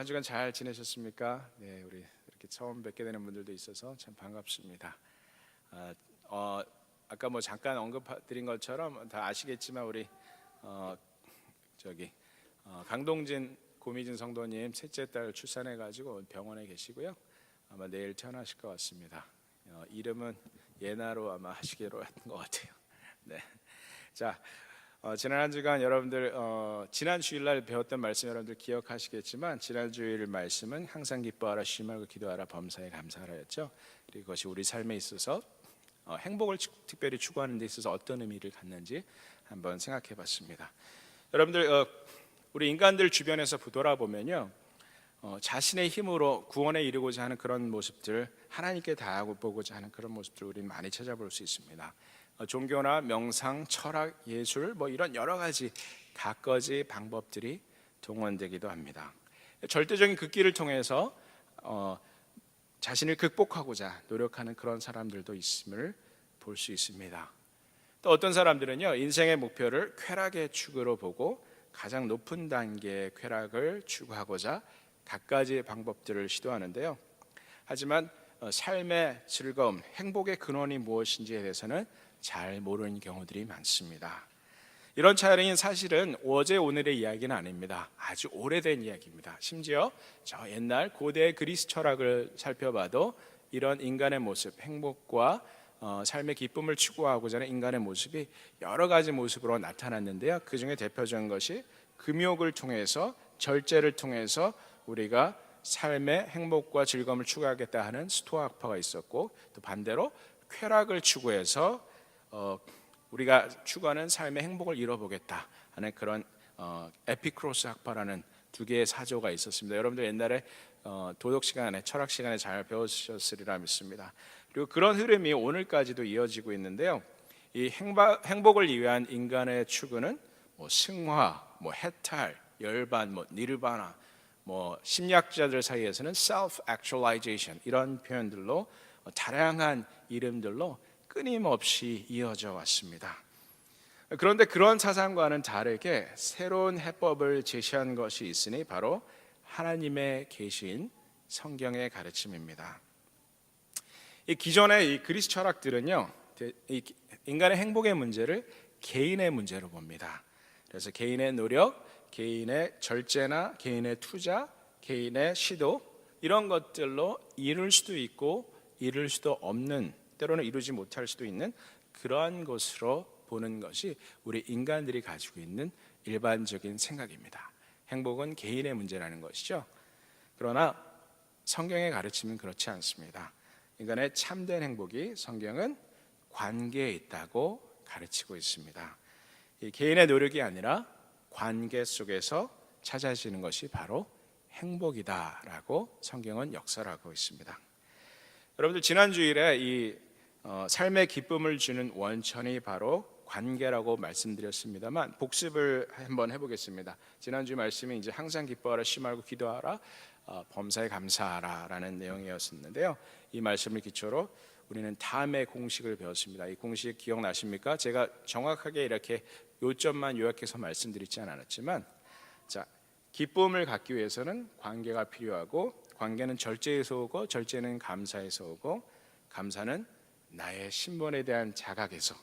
한 주간 잘 지내셨습니까? 네, 우리 이렇게 처음 뵙게 되는 분들도 있어서 참 반갑습니다. 아, 아까 뭐 잠깐 언급드린 것처럼 다 아시겠지만 우리 어, 저기 강동진 고미진 성도님 셋째 딸 출산해가지고 병원에 계시고요. 아마 내일 퇴원하실 것 같습니다. 이름은 예나로 아마 하시기로 한 것 같아요. 네, 자. 지난 한 주간 여러분들 지난 주일날 배웠던 말씀 여러분들 기억하시겠지만 지난 주일 말씀은 항상 기뻐하라 쉬지 말고 기도하라 범사에 감사하라였죠. 그리고 그것이 우리 삶에 있어서 행복을 특별히 추구하는 데 있어서 어떤 의미를 갖는지 한번 생각해 봤습니다. 여러분들 우리 인간들 주변에서 돌아보면요, 자신의 힘으로 구원에 이르고자 하는 그런 모습들, 하나님께 다하고 보고자 하는 그런 모습들 우리는 많이 찾아볼 수 있습니다. 종교나 명상, 철학, 예술 뭐 이런 여러 가지 갖가지 방법들이 동원되기도 합니다. 절대적인 그 길을 통해서 자신을 극복하고자 노력하는 그런 사람들도 있음을 볼 수 있습니다. 또 어떤 사람들은요, 인생의 목표를 쾌락의 축으로 보고 가장 높은 단계의 쾌락을 추구하고자 갖가지 방법들을 시도하는데요. 하지만 삶의 즐거움, 행복의 근원이 무엇인지에 대해서는 잘 모르는 경우들이 많습니다. 이런 차이는 사실은 어제 오늘의 이야기는 아닙니다. 아주 오래된 이야기입니다. 심지어 저 옛날 고대 그리스 철학을 살펴봐도 이런 인간의 모습, 행복과 삶의 기쁨을 추구하고자 하는 인간의 모습이 여러 가지 모습으로 나타났는데요. 그 중에 대표적인 것이 금욕을 통해서, 절제를 통해서 우리가 삶의 행복과 즐거움을 추구하겠다 하는 스토아 학파가 있었고, 또 반대로 쾌락을 추구해서 우리가 추구하는 삶의 행복을 이뤄보겠다 하는 그런 에피크로스 학파라는 두 개의 사조가 있었습니다. 여러분들 옛날에 도덕 시간에, 철학 시간에 잘 배우셨으리라 믿습니다. 그리고 그런 흐름이 오늘까지도 이어지고 있는데요. 이 행복을 위한 인간의 추구는 뭐 승화, 뭐 해탈, 열반, 뭐 니르바나, 뭐 심리학자들 사이에서는 self-actualization 이런 표현들로 다양한 이름들로 끊임없이 이어져 왔습니다. 그런데 그런 사상과는 다르게 새로운 해법을 제시한 것이 있으니 바로 하나님의 계신 성경의 가르침입니다. 이 기존의 이 그리스 철학들은요, 이 인간의 행복의 문제를 개인의 문제로 봅니다. 그래서 개인의 노력, 개인의 절제나 개인의 투자, 개인의 시도 이런 것들로 이룰 수도 있고 이룰 수도 없는, 때로는 이루지 못할 수도 있는 그러한 것으로 보는 것이 우리 인간들이 가지고 있는 일반적인 생각입니다. 행복은 개인의 문제라는 것이죠. 그러나 성경의 가르침은 그렇지 않습니다. 인간의 참된 행복이 성경은 관계에 있다고 가르치고 있습니다. 이 개인의 노력이 아니라 관계 속에서 찾아지는 것이 바로 행복이다라고 성경은 역설하고 있습니다. 여러분들 지난 주일에 이 삶의 기쁨을 주는 원천이 바로 관계라고 말씀드렸습니다만 복습을 한번 해보겠습니다. 지난주 말씀이 이제 항상 기뻐하라 쉬지 말고 기도하라 범사에 감사하라라는 내용이었었는데요. 이 말씀을 기초로 우리는 다음의 공식을 배웠습니다. 이 공식 기억나십니까? 제가 정확하게 이렇게 요점만 요약해서 말씀드리지 않았지만, 자, 기쁨을 갖기 위해서는 관계가 필요하고, 관계는 절제에서 오고, 절제는 감사에서 오고, 감사는 나의 신분에 대한 자각에서,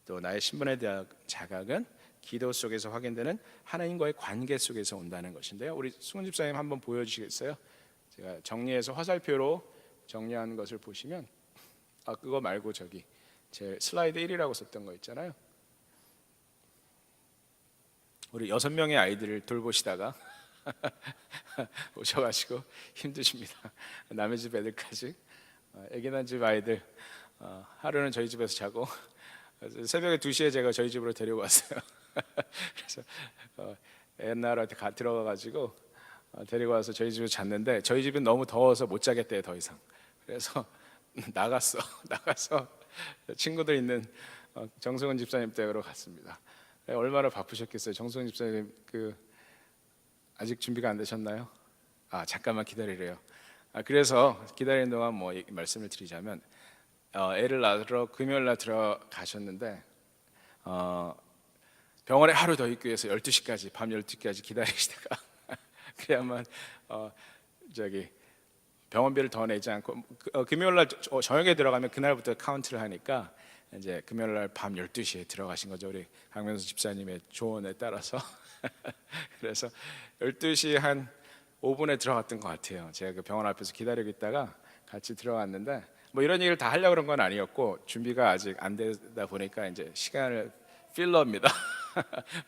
또 나의 신분에 대한 자각은 기도 속에서 확인되는 하나님과의 관계 속에서 온다는 것인데요. 우리 승훈 집사님 한번 보여주시겠어요? 제가 정리해서 화살표로 정리한 것을 보시면, 그거 말고 저기 제 슬라이드 1이라고 썼던 거 있잖아요. 우리 6명의 아이들을 돌보시다가 오셔가지고 힘드십니다. 남의 집 애들까지, 애기 난 집 아이들 하루는 저희 집에서 자고 새벽에 2시에 제가 저희 집으로 데리고 왔어요. 그래서 옛날한테 들어가가지고 데리고 와서 저희 집에 잤는데 저희 집은 너무 더워서 못 자겠대요, 더 이상. 그래서 나가서 친구들 있는 정승훈 집사님 댁으로 갔습니다. 얼마나 바쁘셨겠어요. 정승훈 집사님 아직 준비가 안 되셨나요? 잠깐만 기다리래요. 그래서 기다리는 동안 뭐 말씀을 드리자면, 애를 낳으러 금요일 날 들어가셨는데 병원에 하루 더 있기 위해서 12시까지 밤 12시까지 기다리시다가 그래야만 저기 병원비를 더 내지 않고 금요일 날 저녁에 들어가면 그날부터 카운트를 하니까 이제 금요일 날 밤 12시에 들어가신 거죠. 우리 강명수 집사님의 조언에 따라서. 그래서 12시 한 5분에 들어갔던 것 같아요. 제가 그 병원 앞에서 기다리고 있다가 같이 들어갔는데 뭐 이런 얘기를 다 하려고 그런 건 아니었고 준비가 아직 안 되다 보니까 이제 시간을 필러입니다.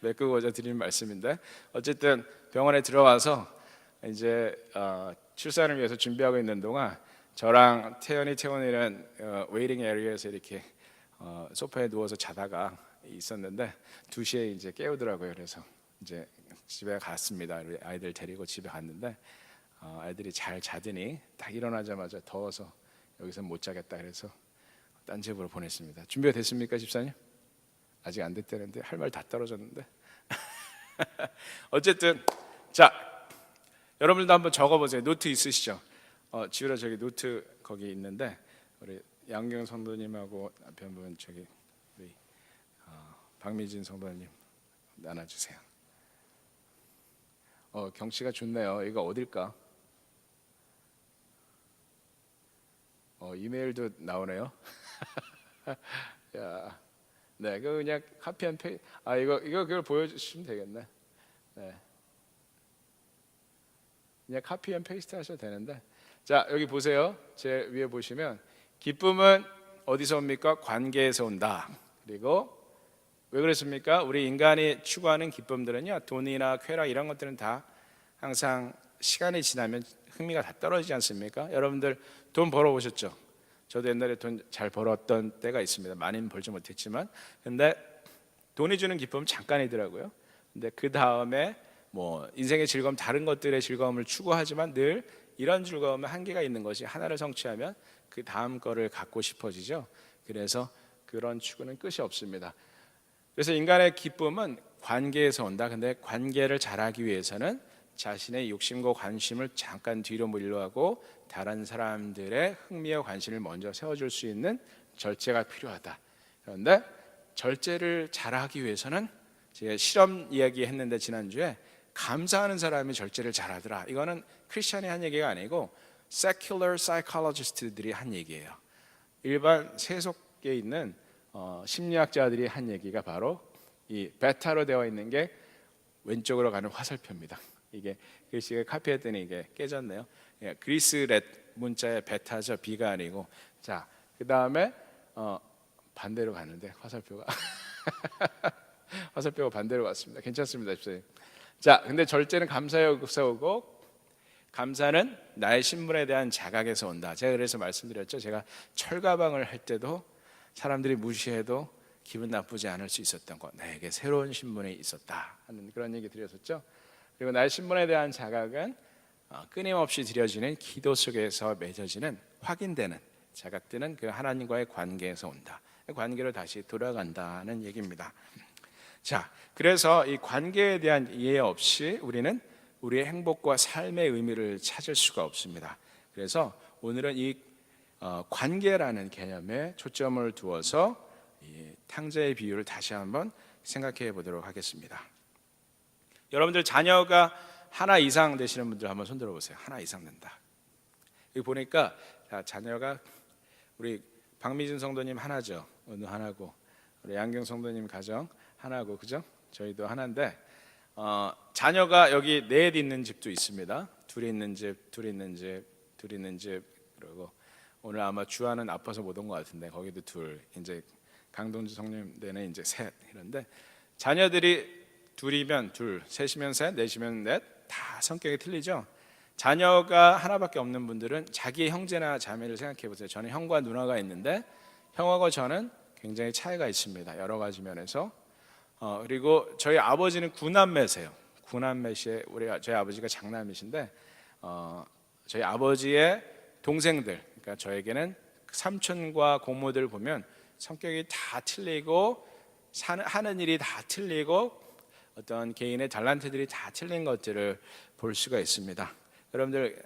메꾸고자 드리는 말씀인데 어쨌든 병원에 들어와서 이제 출산을 위해서 준비하고 있는 동안 저랑 태원이는 웨이팅 에리어에서 이렇게 소파에 누워서 자다가 있었는데 2시에 이제 깨우더라고요. 그래서 이제 집에 갔습니다. 우리 아이들 데리고 집에 갔는데 아이들이 잘 자더니 딱 일어나자마자 더워서 여기서 못 자겠다 그래서 딴 집으로 보냈습니다. 준비가 됐습니까, 집사님? 아직 안 됐다는데 할 말 다 떨어졌는데. 어쨌든 자, 여러분들도 한번 적어보세요. 노트 있으시죠? 지우라 저기 노트 거기 있는데 우리 양경 성도님하고 남편분 저기 우리 박미진 성도님 나눠주세요. 경치가 좋네요. 이거 어딜까? 이메일도 나오네요. 야, 네, 그 그냥 카피 앤 페이. 이거 그걸 보여주시면 되겠네. 네, 그냥 카피 앤 페이스트 하셔도 되는데. 자, 여기 보세요. 제 위에 보시면 기쁨은 어디서 옵니까? 관계에서 온다. 그리고 왜 그랬습니까? 우리 인간이 추구하는 기쁨들은요, 돈이나 쾌락 이런 것들은 다 항상 시간이 지나면 흥미가 다 떨어지지 않습니까? 여러분들 돈 벌어보셨죠? 저도 옛날에 돈 잘 벌었던 때가 있습니다. 많이는 벌지 못했지만, 근데 돈이 주는 기쁨은 잠깐이더라고요. 근데 그 다음에 뭐 인생의 즐거움, 다른 것들의 즐거움을 추구하지만 늘 이런 즐거움은 한계가 있는 것이 하나를 성취하면 그 다음 거를 갖고 싶어지죠. 그래서 그런 추구는 끝이 없습니다. 그래서 인간의 기쁨은 관계에서 온다. 근데 관계를 잘하기 위해서는 자신의 욕심과 관심을 잠깐 뒤로 물러하고 다른 사람들의 흥미와 관심을 먼저 세워줄 수 있는 절제가 필요하다. 그런데 절제를 잘하기 위해서는 제가 실험 이야기 했는데 지난주에 감사하는 사람이 절제를 잘하더라. 이거는 크리스천이 한 얘기가 아니고 secular psychologist들이 한 얘기예요. 일반 세속에 있는 심리학자들이 한 얘기가 바로 이 베타로 되어 있는 게 왼쪽으로 가는 화살표입니다. 이게 글씨가 카피했더니 이게 깨졌네요. 그리스 렛 문자의 베타죠. B가 아니고. 자, 그 다음에 반대로 가는데 화살표가 화살표가 반대로 갔습니다. 괜찮습니다, 집사님. 자, 근데 절제는 감사에서 오고 감사는 나의 신분에 대한 자각에서 온다. 제가 그래서 말씀드렸죠. 제가 철가방을 할 때도 사람들이 무시해도 기분 나쁘지 않을 수 있었던 것, 나에게 새로운 신분이 있었다 하는 그런 얘기 드렸었죠. 그리고 나의 신분에 대한 자각은 끊임없이 드려지는 기도 속에서 맺어지는 확인되는 자각되는 그 하나님과의 관계에서 온다. 관계로 다시 돌아간다는 얘기입니다. 자, 그래서 이 관계에 대한 이해 없이 우리는 우리의 행복과 삶의 의미를 찾을 수가 없습니다. 그래서 오늘은 이 관계라는 개념에 초점을 두어서 이 탕자의 비유를 다시 한번 생각해 보도록 하겠습니다. 여러분들 자녀가 하나 이상 되시는 분들 한번 손들어 보세요. 하나 이상 된다. 여기 보니까 자녀가 우리 박미진 성도님 하나죠. 은우 하나고 우리 양경 성도님 가정 하나고, 그죠? 저희도 하나인데 자녀가 여기 넷 있는 집도 있습니다. 둘이 있는 집, 둘이 있는 집, 둘이 있는 집. 그리고 오늘 아마 주아는 아파서 못 온 것 같은데 거기도 둘. 이제 강동주 성님네는 이제 셋. 이런데 자녀들이 둘이면 둘, 셋이면 셋, 넷이면 넷. 다 성격이 틀리죠. 자녀가 하나밖에 없는 분들은 자기의 형제나 자매를 생각해 보세요. 저는 형과 누나가 있는데 형하고 저는 굉장히 차이가 있습니다. 여러 가지 면에서. 그리고 저희 아버지는 구남매세요. 구남매시에 저희 아버지가 장남이신데 저희 아버지의 동생들, 그러니까 저에게는 삼촌과 고모들 보면 성격이 다 틀리고 하는 일이 다 틀리고 어떤 개인의 탤런트들이 다 틀린 것들을 볼 수가 있습니다. 여러분들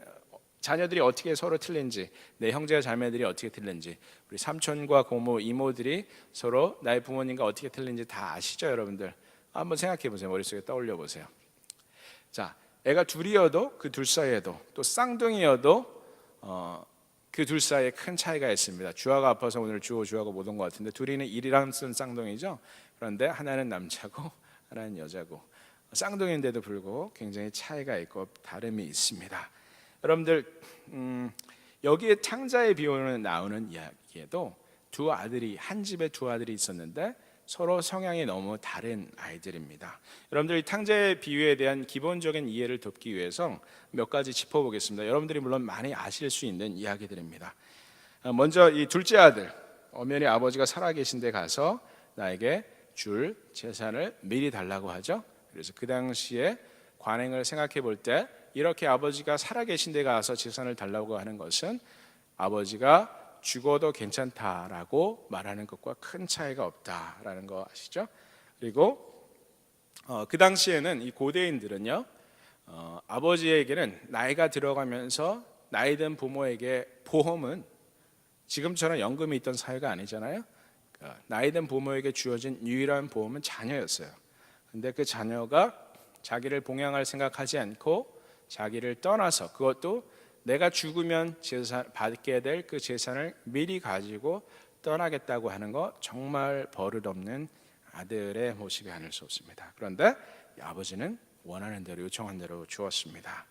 자녀들이 어떻게 서로 틀린지, 내 형제와 자매들이 어떻게 틀린지, 우리 삼촌과 고모, 이모들이 서로 나의 부모님과 어떻게 틀린지 다 아시죠, 여러분들? 한번 생각해 보세요. 머릿속에 떠올려 보세요. 자, 애가 둘이어도 그 둘 사이에도, 또 쌍둥이여도 그 둘 사이에 큰 차이가 있습니다. 주아가 아파서 오늘 주하고 못 온 것 같은데, 둘이는 일이랑 쓴 쌍둥이죠. 그런데 하나는 남자고 하나는 여자고, 쌍둥이인데도 불구하고 굉장히 차이가 있고 다름이 있습니다. 여러분들, 여기에 탕자의 비유에 나오는 이야기에도 두 아들이, 한 집에 두 아들이 있었는데 서로 성향이 너무 다른 아이들입니다. 여러분들이 탕자의 비유에 대한 기본적인 이해를 돕기 위해서 몇 가지 짚어보겠습니다. 여러분들이 물론 많이 아실 수 있는 이야기들입니다. 먼저 이 둘째 아들, 엄연히 아버지가 살아계신 데 가서 나에게 줄 재산을 미리 달라고 하죠. 그래서 그 당시에 관행을 생각해 볼 때, 이렇게 아버지가 살아계신 데 가서 재산을 달라고 하는 것은 아버지가 죽어도 괜찮다라고 말하는 것과 큰 차이가 없다라는 거 아시죠? 그리고 그 당시에는 이 고대인들은요, 아버지에게는 나이가 들어가면서 나이 든 부모에게 보험은 지금처럼 연금이 있던 사회가 아니잖아요. 나이 든 부모에게 주어진 유일한 보험은 자녀였어요. 근데 그 자녀가 자기를 봉양할 생각하지 않고 자기를 떠나서, 그것도 내가 죽으면 받게 될 그 재산을 미리 가지고 떠나겠다고 하는 거, 정말 버릇없는 아들의 모습이 아닐 수 없습니다. 그런데 아버지는 원하는 대로, 요청한 대로 주었습니다.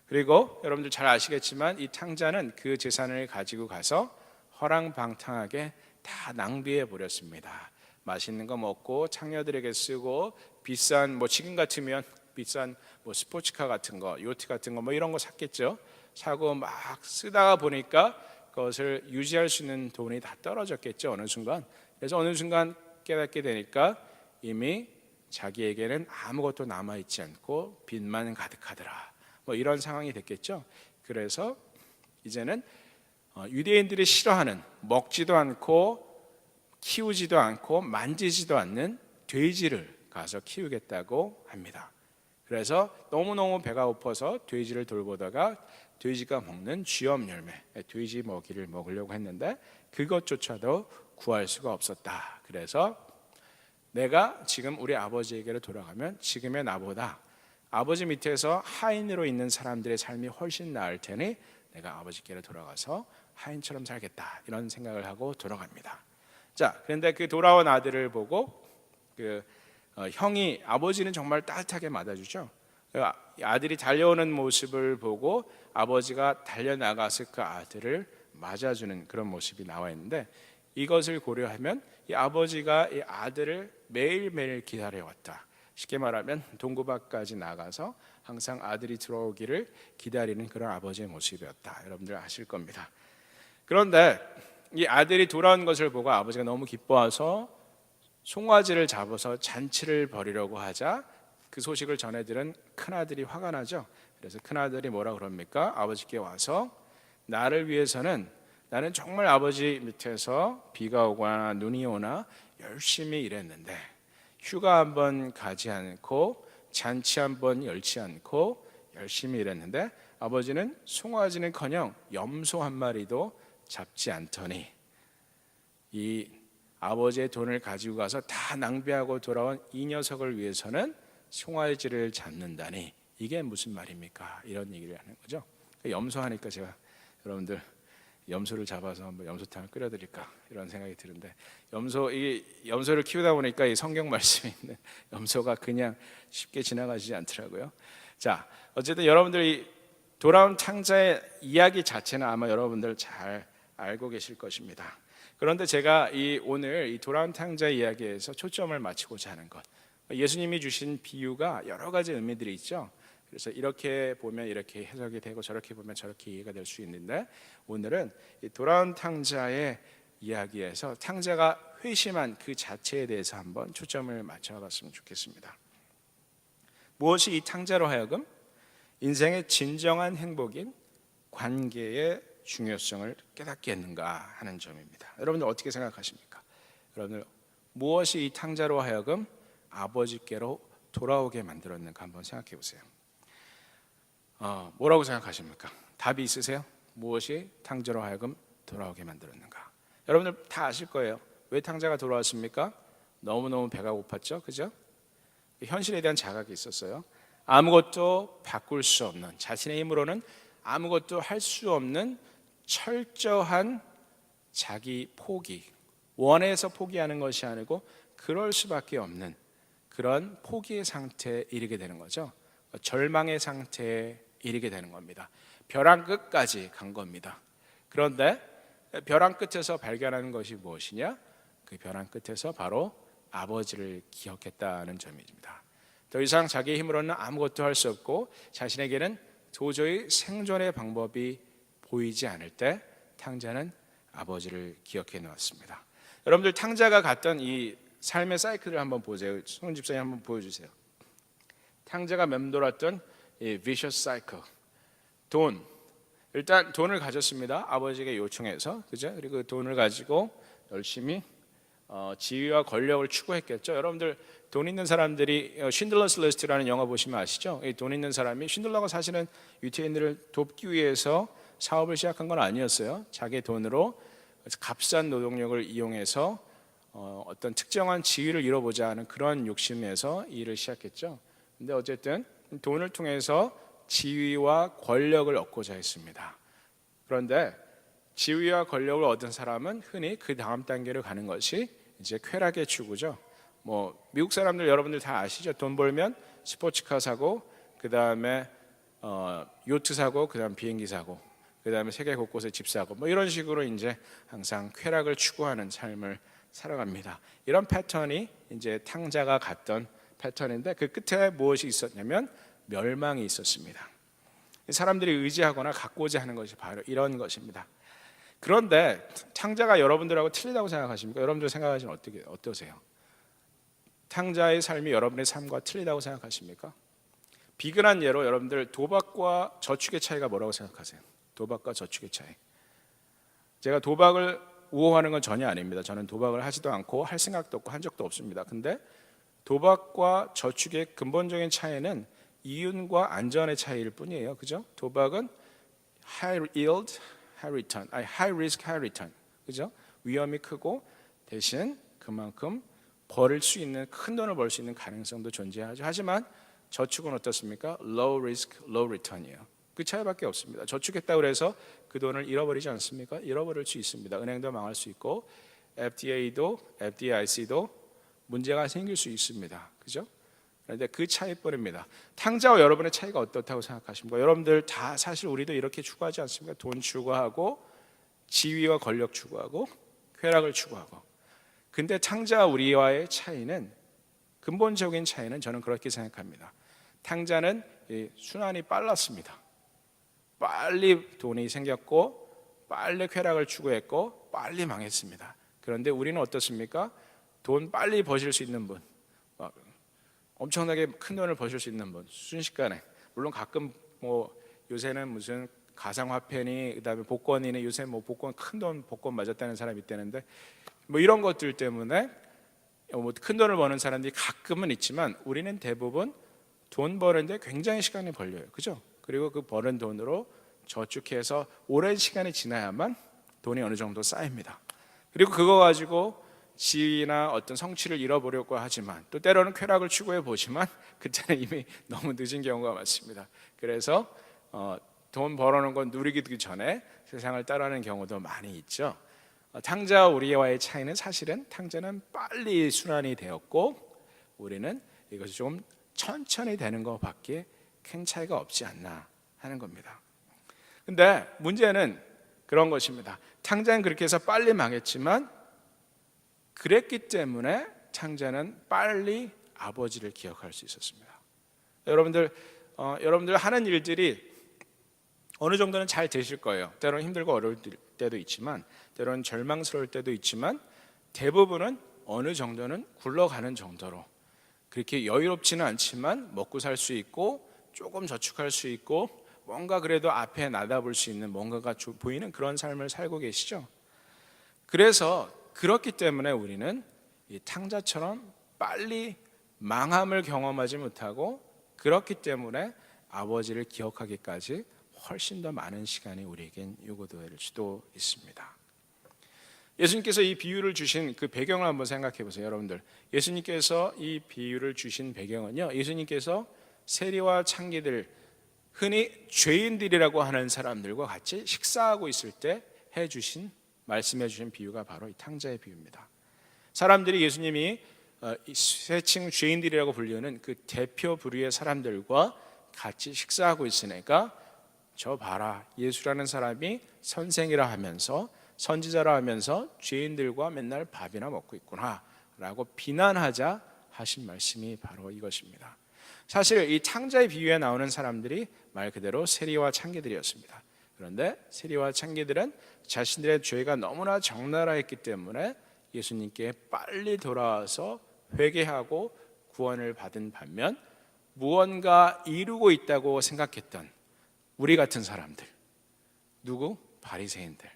그리고 여러분들 잘 아시겠지만 이 탕자는 그 재산을 가지고 가서 허랑방탕하게 다 낭비해 버렸습니다. 맛있는 거 먹고 창녀들에게 쓰고, 비싼 지금 같으면 비싼 스포츠카 같은 거, 요트 같은 거 이런 거 샀겠죠. 사고 막 쓰다가 보니까 그것을 유지할 수 있는 돈이 다 떨어졌겠죠, 어느 순간. 그래서 어느 순간 깨닫게 되니까 이미 자기에게는 아무것도 남아있지 않고 빚만 가득하더라, 이런 상황이 됐겠죠. 그래서 이제는 유대인들이 싫어하는, 먹지도 않고 키우지도 않고 만지지도 않는 돼지를 가서 키우겠다고 합니다. 그래서 너무너무 배가 고파서 돼지를 돌보다가 돼지가 먹는 쥐엄 열매, 돼지 먹이를 먹으려고 했는데 그것조차도 구할 수가 없었다. 그래서 내가 지금 우리 아버지에게로 돌아가면 지금의 나보다 아버지 밑에서 하인으로 있는 사람들의 삶이 훨씬 나을 테니 내가 아버지께로 돌아가서 하인처럼 살겠다, 이런 생각을 하고 돌아갑니다. 자, 그런데 그 돌아온 아들을 보고 형이, 아버지는 정말 따뜻하게 맞아주죠. 아들이 달려오는 모습을 보고 아버지가 달려나가서 그 아들을 맞아주는 그런 모습이 나와 있는데, 이것을 고려하면 이 아버지가 이 아들을 매일매일 기다려왔다. 쉽게 말하면 동구밭까지 나가서 항상 아들이 들어오기를 기다리는 그런 아버지의 모습이었다. 여러분들 아실 겁니다. 그런데 이 아들이 돌아온 것을 보고 아버지가 너무 기뻐해서 송아지를 잡아서 잔치를 벌이려고 하자, 그 소식을 전해들은 큰아들이 화가 나죠. 그래서 큰아들이 뭐라 그럽니까? 아버지께 와서, 나를 위해서는, 나는 정말 아버지 밑에서 비가 오거나 눈이 오나 열심히 일했는데 휴가 한번 가지 않고 잔치 한번 열지 않고 열심히 일했는데 아버지는 송아지는커녕 염소 한 마리도 잡지 않더니, 이 아버지의 돈을 가지고 가서 다 낭비하고 돌아온 이 녀석을 위해서는 송아지를 잡는다니, 이게 무슨 말입니까? 이런 얘기를 하는 거죠. 염소 하니까 제가 여러분들 염소를 잡아서 한번 염소탕을 끓여드릴까, 이런 생각이 드는데, 염소를 키우다 보니까 이 성경 말씀에 있는 염소가 그냥 쉽게 지나가지 않더라고요. 자, 어쨌든 여러분들이 돌아온 탕자의 이야기 자체는 아마 여러분들 잘 알고 계실 것입니다. 그런데 제가 오늘 이 돌아온 탕자의 이야기에서 초점을 맞추고자 하는 것, 예수님이 주신 비유가 여러 가지 의미들이 있죠. 그래서 이렇게 보면 이렇게 해석이 되고 저렇게 보면 저렇게 이해가 될 수 있는데, 오늘은 이 돌아온 탕자의 이야기에서 탕자가 회심한 그 자체에 대해서 한번 초점을 맞춰봤으면 좋겠습니다. 무엇이 이 탕자로 하여금 인생의 진정한 행복인 관계의 중요성을 깨닫게 했는가 하는 점입니다. 여러분들 어떻게 생각하십니까? 여러분들 무엇이 이 탕자로 하여금 아버지께로 돌아오게 만들었는가 한번 생각해 보세요. 뭐라고 생각하십니까? 답이 있으세요? 무엇이 탕자로 하여금 돌아오게 만들었는가? 여러분들 다 아실 거예요. 왜 탕자가 돌아왔습니까? 너무너무 배가 고팠죠, 그죠? 현실에 대한 자각이 있었어요. 아무것도 바꿀 수 없는, 자신의 힘으로는 아무것도 할 수 없는 철저한 자기 포기, 원해서 포기하는 것이 아니고 그럴 수밖에 없는 그런 포기의 상태에 이르게 되는 거죠. 절망의 상태에 이르게 되는 겁니다. 벼랑 끝까지 간 겁니다. 그런데 벼랑 끝에서 발견하는 것이 무엇이냐? 그 벼랑 끝에서 바로 아버지를 기억했다는 점입니다. 더 이상 자기의 힘으로는 아무것도 할 수 없고 자신에게는 도저히 생존의 방법이 보이지 않을 때 탕자는 아버지를 기억해 놓았습니다. 여러분들 탕자가 갔던 이 삶의 사이클을 한번 보세요. 손 집사님 한번 보여주세요. 탕자가 맴돌았던 이 vicious cycle. 돈, 일단 돈을 가졌습니다. 아버지에게 요청해서, 그죠? 그리고 그 돈을 가지고 열심히 지위와 권력을 추구했겠죠. 여러분들 돈 있는 사람들이 쉰들러스 리스트라는 영화 보시면 아시죠? 이 돈 있는 사람이, 쉰들러가 사실은 유태인들을 돕기 위해서 사업을 시작한 건 아니었어요. 자기 돈으로 값싼 노동력을 이용해서 어떤 특정한 지위를 이뤄보자 하는 그런 욕심에서 일을 시작했죠. 근데 어쨌든 돈을 통해서 지위와 권력을 얻고자 했습니다. 그런데 지위와 권력을 얻은 사람은 흔히 그 다음 단계로 가는 것이 이제 쾌락의 추구죠. 미국 사람들 여러분들 다 아시죠? 돈 벌면 스포츠카 사고, 그 다음에 요트 사고, 그 다음 비행기 사고, 그 다음에 세계 곳곳에 집 사고, 이런 식으로 이제 항상 쾌락을 추구하는 삶을 살아갑니다. 이런 패턴이 이제 탕자가 갔던 패턴인데 그 끝에 무엇이 있었냐면 멸망이 있었습니다. 사람들이 의지하거나 갖고자 하는 것이 바로 이런 것입니다. 그런데 탕자가 여러분들하고 틀리다고 생각하십니까? 여러분들 생각하시면 어떠세요? 탕자의 삶이 여러분의 삶과 틀리다고 생각하십니까? 비근한 예로 여러분들 도박과 저축의 차이가 뭐라고 생각하세요? 도박과 저축의 차이. 제가 도박을 우호하는 건 전혀 아닙니다. 저는 도박을 하지도 않고 할 생각도 없고 한 적도 없습니다. 근데 도박과 저축의 근본적인 차이는 이윤과 안전의 차이일 뿐이에요. 그죠? 도박은 high yield, high return, high risk, high return. 그죠? 위험이 크고 대신 그만큼 벌 수 있는, 큰 돈을 벌 수 있는 가능성도 존재하죠. 하지만 저축은 어떻습니까? low risk, low return이에요. 그 차이밖에 없습니다. 저축했다고 해서 그 돈을 잃어버리지 않습니까? 잃어버릴 수 있습니다. 은행도 망할 수 있고 FDA도, FDIC도 문제가 생길 수 있습니다. 그죠? 그런데 그 차이뿐입니다. 탕자와 여러분의 차이가 어떻다고 생각하십니까? 여러분들 다 사실 우리도 이렇게 추구하지 않습니까? 돈 추구하고 지위와 권력 추구하고 쾌락을 추구하고. 근데 탕자와 우리와의 차이는, 근본적인 차이는 저는 그렇게 생각합니다. 탕자는 순환이 빨랐습니다. 빨리 돈이 생겼고 빨리 쾌락을 추구했고 빨리 망했습니다. 그런데 우리는 어떻습니까? 돈 빨리 버실 수 있는 분, 엄청나게 큰 돈을 버실 수 있는 분, 순식간에. 물론 가끔 요새는 무슨 가상화폐니 그다음에 복권이니, 요새 복권 큰 돈 복권 맞았다는 사람이 있다는데 이런 것들 때문에 큰 돈을 버는 사람들이 가끔은 있지만 우리는 대부분 돈 버는데 굉장히 시간이 걸려요. 그죠? 그리고 그 버는 돈으로 저축해서 오랜 시간이 지나야만 돈이 어느 정도 쌓입니다. 그리고 그거 가지고 지위나 어떤 성취를 잃어보려고 하지만 또 때로는 쾌락을 추구해 보지만 그때는 이미 너무 늦은 경우가 많습니다. 그래서 돈 벌어놓은 건 누리기 전에 세상을 따라하는 경우도 많이 있죠. 탕자와 우리와의 차이는 사실은 탕자는 빨리 순환이 되었고 우리는 이것이 좀 천천히 되는 것밖에 큰 차이가 없지 않나 하는 겁니다. 근데 문제는 그런 것입니다. 탕자는 그렇게 해서 빨리 망했지만 그랬기 때문에 탕자는 빨리 아버지를 기억할 수 있었습니다. 여러분들 하는 일들이 어느 정도는 잘 되실 거예요. 때로는 힘들고 어려울 때도 있지만, 때로는 절망스러울 때도 있지만, 대부분은 어느 정도는 굴러가는 정도로, 그렇게 여유롭지는 않지만 먹고 살 수 있고 조금 저축할 수 있고 뭔가 그래도 앞에 나다볼 수 있는 뭔가가 보이는 그런 삶을 살고 계시죠. 그래서 그렇기 때문에 우리는 이 탕자처럼 빨리 망함을 경험하지 못하고, 그렇기 때문에 아버지를 기억하기까지 훨씬 더 많은 시간이 우리에겐 요구될 수도 있습니다. 예수님께서 이 비유를 주신 그 배경을 한번 생각해 보세요. 여러분들, 예수님께서 이 비유를 주신 배경은요, 예수님께서 세리와 창기들, 흔히 죄인들이라고 하는 사람들과 같이 식사하고 있을 때 해주신 말씀해 주신 비유가 바로 이 탕자의 비유입니다. 사람들이 예수님이 세칭 죄인들이라고 불리는 그 대표 부류의 사람들과 같이 식사하고 있으니까 저 봐라, 예수라는 사람이 선생이라 하면서 선지자라 하면서 죄인들과 맨날 밥이나 먹고 있구나 라고 비난하자 하신 말씀이 바로 이것입니다. 사실 이 탕자의 비유에 나오는 사람들이 말 그대로 세리와 창기들이었습니다. 그런데 세리와 창기들은 자신들의 죄가 너무나 적나라했기 때문에 예수님께 빨리 돌아와서 회개하고 구원을 받은 반면, 무언가 이루고 있다고 생각했던 우리 같은 사람들, 누구? 바리새인들,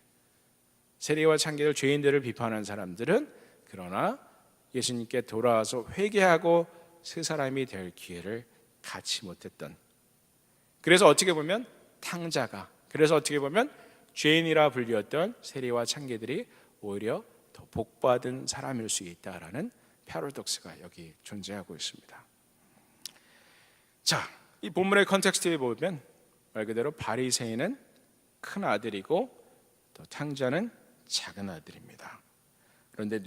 세리와 창기들, 죄인들을 비판한 사람들은 그러나 예수님께 돌아와서 회개하고 새 사람이 될 기회를 갖지 못했던, 그래서 어떻게 보면 탕자가, 그래서 어떻게 보면 죄인이라 불리었던 세리와 창기들이 오히려 더 복받은 사람일 수 있다라는 패러독스가 여기 존재하고 있습니다. 자, 이 본문의 컨텍스트에 보면 말 그대로 바리새인은 큰 아들이고 또 탕자는 작은 아들입니다. 그런데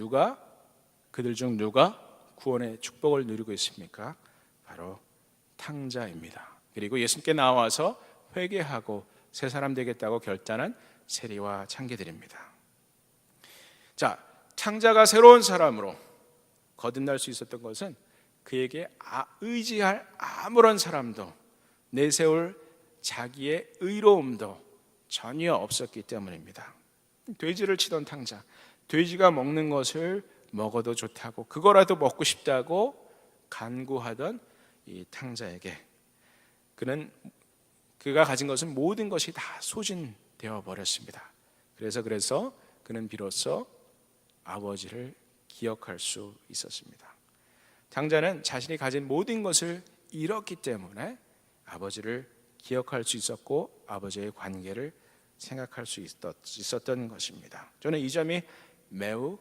그들 중 누가 구원의 축복을 누리고 있습니까? 바로 탕자입니다. 그리고 예수님께 나와서 회개하고 새 사람 되겠다고 결단한 세리와 창기들입니다. 자, 탕자가 새로운 사람으로 거듭날 수 있었던 것은 그에게 의지할 아무런 사람도 내세울 자기의 의로움도 전혀 없었기 때문입니다. 돼지를 치던 탕자, 돼지가 먹는 것을 먹어도 좋다고, 그거라도 먹고 싶다고 간구하던 이 탕자에게 그가 가진 것은 모든 것이 다 소진되어 버렸습니다. 그래서 그는 비로소 아버지를 기억할 수 있었습니다. 탕자는 자신이 가진 모든 것을 잃었기 때문에 아버지를 기억할 수 있었고 아버지의 관계를 생각할 수 있었던 것입니다. 저는 이 점이 매우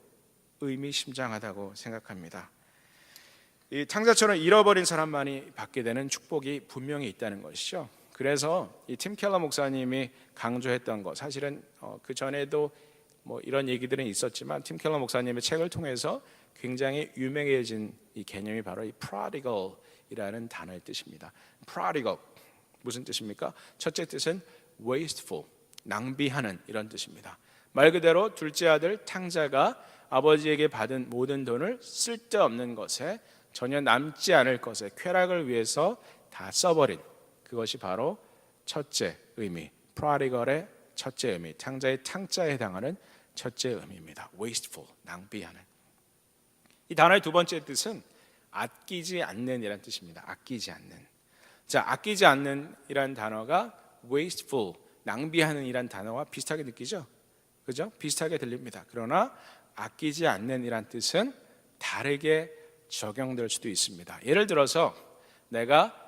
의미심장하다고 생각합니다. 이 탕자처럼 잃어버린 사람만이 받게 되는 축복이 분명히 있다는 것이죠. 그래서 이 팀 켈러 목사님이 강조했던 것, 사실은 그 전에도 이런 얘기들은 있었지만 팀 켈러 목사님의 책을 통해서 굉장히 유명해진 이 개념이 바로 이 prodigal이라는 단어의 뜻입니다. prodigal 무슨 뜻입니까? 첫째 뜻은 wasteful, 낭비하는 이런 뜻입니다. 말 그대로 둘째 아들 탕자가 아버지에게 받은 모든 돈을 쓸데없는 것에, 전혀 남지 않을 것에, 쾌락을 위해서 다 써버린, 그것이 바로 첫째 의미, prodigal의 첫째 의미, 탕자의 탕자에 해당하는 첫째 의미입니다. wasteful, 낭비하는. 이 단어의 두 번째 뜻은 아끼지 않는 이란 뜻입니다. 아끼지 않는. 자, 아끼지 않는 이란 단어가 wasteful, 낭비하는 이란 단어와 비슷하게 느끼죠? 그죠? 비슷하게 들립니다. 그러나 아끼지 않는 이란 뜻은 다르게 적용될 수도 있습니다. 예를 들어서 내가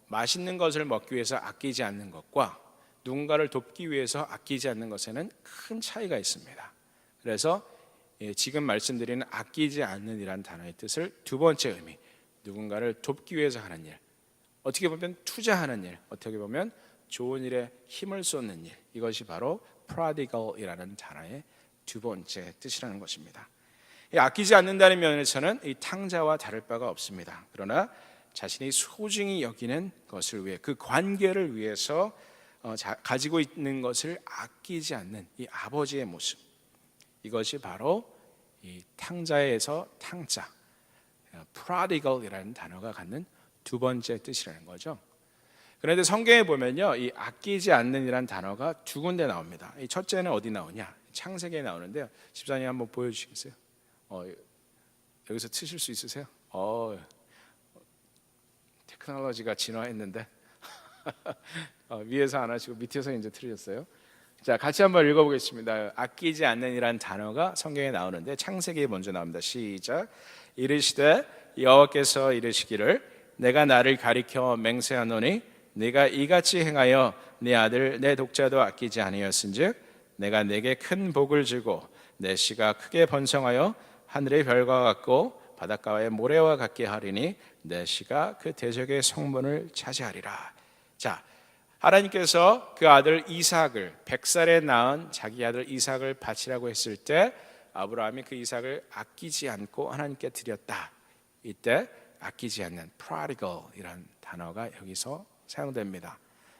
맛있는 것을 먹기 위해서 아끼지 않는 것과 누군가를 돕기 위해서 아끼지 않는 것에는 큰 차이가 있습니다. 그래서 지금 말씀드리는 아끼지 않는 이란 단어의 뜻을 두 번째 의미, 누군가를 돕기 위해서 하는 일, 어떻게 보면 투자하는 일, 어떻게 보면 좋은 일에 힘을 쏟는 일, 이것이 바로 prodigal이라는 단어의 두 번째 뜻이라는 것입니다. 아끼지 않는다는 면에서는 이 탕자와 다를 바가 없습니다. 그러나 자신이 소중히 여기는 것을 위해, 그 관계를 위해서 가지고 있는 것을 아끼지 않는 이 아버지의 모습, 이것이 바로 이 탕자에서 탕자, prodigal이라는 단어가 갖는 두 번째 뜻이라는 거죠. 그런데 성경에 보면요, 이 아끼지 않는 이란 단어가 두 군데 나옵니다. 이 첫째는 어디 나오냐? 창세기에 나오는데요. 집사님 한번 보여주시겠어요? 여기서 트실 수 있으세요? 테크놀로지가 진화했는데 위에서 안 하시고 밑에서 이제 틀으셨어요. 자, 같이 한번 읽어보겠습니다. 아끼지 않는 이란 단어가 성경에 나오는데 창세기에 먼저 나옵니다. 시작. 이르시되 여호와께서 이르시기를 내가 나를 가리켜 맹세하노니 네가 이같이 행하여 네 아들 내 독자도 아끼지 아니하였은즉 내가 내게 큰 복을 주고 내 씨가 크게 번성하여 하늘의 별과 같고 바닷가의 모래와 같게 하리니 내 씨가 그 대적의 성문을 차지하리라. 자, 하나님께서 그 아들 이삭을 100살에 낳은 자기 아들 이삭을 바치라고 했을 때 아브라함이 그 이삭을 아끼지 않고 하나님께 드렸다. 이때 아끼지 않는 prodigal이라는 단어가 여기서 사용됩니다.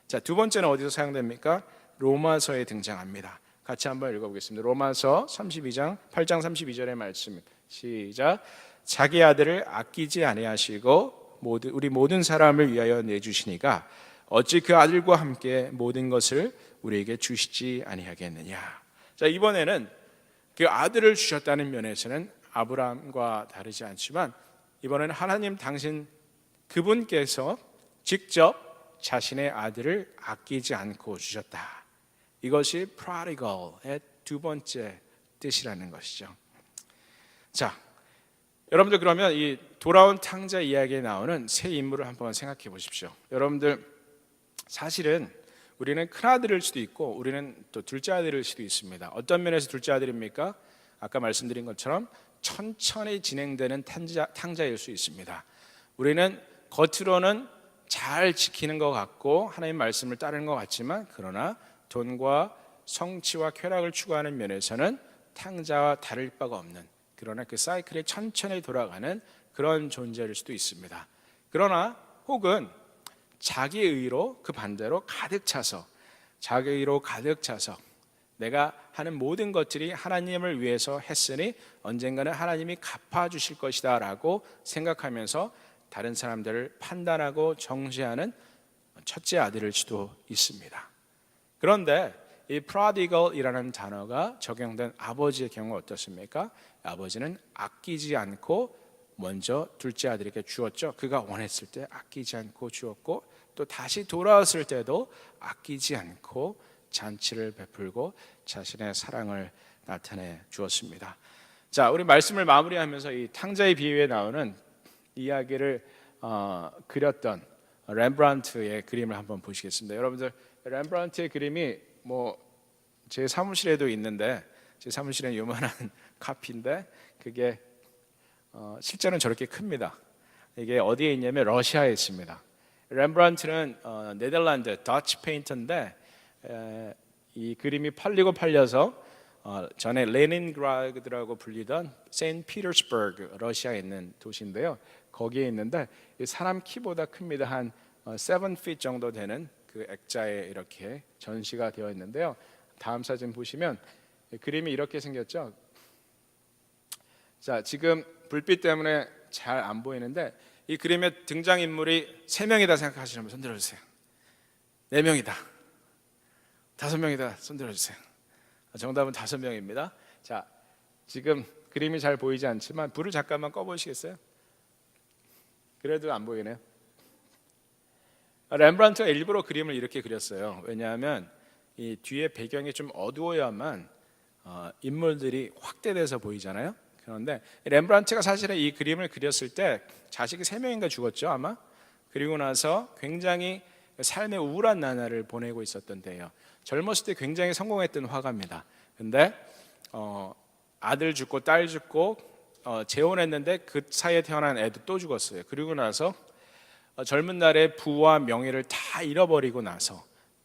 자, 두 번째는 어디서 사용됩니까? 로마서에 등장합니다. 같이 한번 읽어보겠습니다. 로마서 8장 32절의 말씀 시작. 자기 아들을 아끼지 아니하시고 우리 모든 사람을 위하여 내주시니까 어찌 그 아들과 함께 모든 것을 우리에게 주시지 아니하겠느냐. 자, 이번에는 그 아들을 주셨다는 면에서는 아브라함과 다르지 않지만 이번에는 하나님 당신 그분께서 직접 자신의 아들을 아끼지 않고 주셨다. 이것이 prodigal의 두 번째 뜻이라는 것이죠. 자, 여러분들 그러면 이 돌아온 탕자 이야기에 나오는 세 인물을 한번 생각해 보십시오. 여러분들 사실은 우리는 큰아들일 수도 있고 우리는 또 둘째 아들일 수도 있습니다. 어떤 면에서 둘째 아들입니까? 아까 말씀드린 것처럼 천천히 진행되는 탕자일 수 있습니다. 우리는 겉으로는 잘 지키는 것 같고 하나님 말씀을 따르는 것 같지만 그러나 돈과 성취와 쾌락을 추구하는 면에서는 탕자와 다를 바가 없는, 그러나 그 사이클이 천천히 돌아가는 그런 존재일 수도 있습니다. 그러나 혹은 자기 의로 그 반대로 가득 차서, 자기 의로 가득 차서 내가 하는 모든 것들이 하나님을 위해서 했으니 언젠가는 하나님이 갚아주실 것이다 라고 생각하면서 다른 사람들을 판단하고 정죄하는 첫째 아들일 수도 있습니다. 그런데 이 prodigal이라는 단어가 적용된 아버지의 경우 어떻습니까? 아버지는 아끼지 않고 먼저 둘째 아들에게 주었죠. 그가 원했을 때 아끼지 않고 주었고 또 다시 돌아왔을 때도 아끼지 않고 잔치를 베풀고 자신의 사랑을 나타내 주었습니다. 자, 우리 말씀을 마무리하면서 이 탕자의 비유에 나오는 이야기를 그렸던 렘브란트의 그림을 한번 보시겠습니다. 여러분들 렘브란트의 그림이 제 사무실에도 있는데 제 사무실엔 요만한 카피인데 그게 실제는 저렇게 큽니다. 이게 어디에 있냐면 러시아에 있습니다. 렘브란트는 네덜란드 더치 페인터인데 이 그림이 팔려서 전에 레닌그라드라고 불리던 세인트 피터스버그 러시아에 있는 도시인데요. 거기에 있는데 사람 키보다 큽니다. 한 7feet 정도 되는 그 액자에 이렇게 전시가 되어 있는데요. 다음 사진 보시면 그림이 이렇게 생겼죠. 자, 지금 불빛 때문에 잘 안 보이는데 이 그림의 등장인물이 3명이다 생각하시는 분 손 들어주세요. 4명이다, 5명이다 손 들어주세요. 정답은 5명입니다. 자, 지금 그림이 잘 보이지 않지만 불을 잠깐만 꺼보시겠어요? 그래도 안 보이네요. 렘브란트가 일부러 그림을 이렇게 그렸어요. 왜냐하면 이 뒤에 배경이 좀 어두워야만 인물들이 확대돼서 보이잖아요. 그런데 렘브란트가 사실은 이 그림을 그렸을 때 자식이 3명인가 죽었죠 아마. 그리고 나서 굉장히 삶의 우울한 나날을 보내고 있었던 때예요. 젊었을 때 굉장히 성공했던 화가입니다. 근데 아들 죽고 딸 죽고 재혼했는데 그 사이에 태어난 애도 또 죽었어요. 그리고 나서 젊은 날에 부와 명예를 다 잃어버리고 나서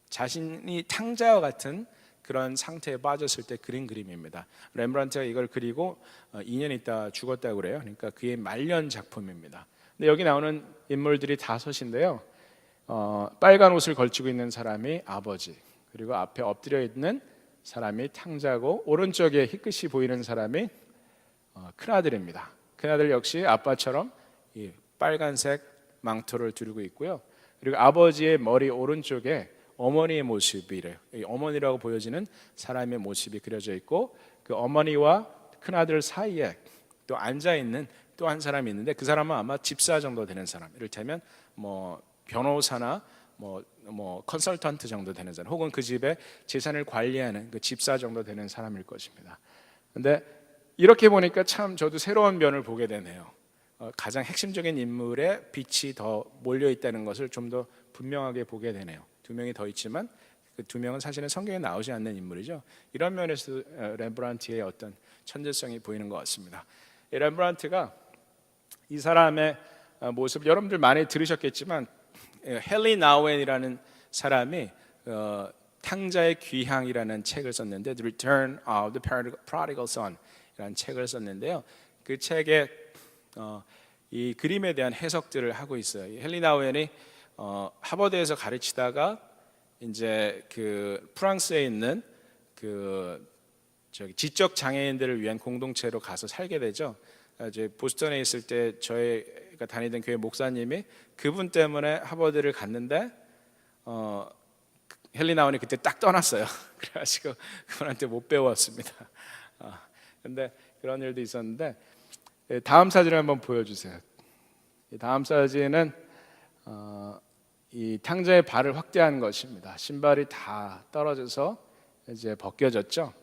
자신이 탕자와 같은 그런 상태에 빠졌을 때 그린 그림입니다. 렘브란트가 이걸 그리고 2년 있다 죽었다고 그래요. 그러니까 그의 말년 작품입니다. 근데 여기 나오는 인물들이 5인데요. 빨간 옷을 걸치고 있는 사람이 아버지, 그리고 앞에 엎드려 있는 사람이 탕자고 오른쪽에 희끗이 보이는 사람이 큰아들입니다. 큰아들 역시 아빠처럼 이 빨간색 망토를 두르고 있고요. 그리고 아버지의 머리 오른쪽에 어머니의 모습이래요. 어머니라고 보여지는 사람의 모습이 그려져 있고 그 어머니와 큰아들 사이에 또 앉아있는 또 한 사람이 있는데 그 사람은 아마 집사 정도 되는 사람, 이를테면 변호사나 컨설턴트 정도 되는 사람, 혹은 그 집의 재산을 관리하는 그 집사 정도 되는 사람일 것입니다. 근데 이렇게 보니까 참 저도 새로운 면을 보게 되네요. 가장 핵심적인 인물의 빛이 더 몰려 있다는 것을 좀 더 분명하게 보게 되네요. 2명이 더 있지만 그 2명은 사실은 성경에 나오지 않는 인물이죠. 이런 면에서 렘브란트의 어떤 천재성이 보이는 것 같습니다. 렘브란트가 이 사람의 모습 여러분들 많이 들으셨겠지만 헨리 나우엔이라는 사람이 탕자의 귀향이라는 책을 썼는데 The Return of the Prodigal Son이라는 책을 썼는데요. 그 책에 이 그림에 대한 해석들을 하고 있어요. 헨리 나우엔이 하버드에서 가르치다가 이제 그 프랑스에 있는 그 지적 장애인들을 위한 공동체로 가서 살게 되죠. 이제 보스턴에 있을 때 저희가 다니던 교회 목사님이 그분 때문에 하버드를 갔는데 헨리 나우엔이 그때 딱 떠났어요. 그래가지고 그분한테 못 배웠습니다. 근데 그런 일도 있었는데 다음 사진을 한번 보여주세요. 다음 사진은 이 탕자의 발을 확대한 것입니다. 신발이 다 떨어져서 이제 벗겨졌죠.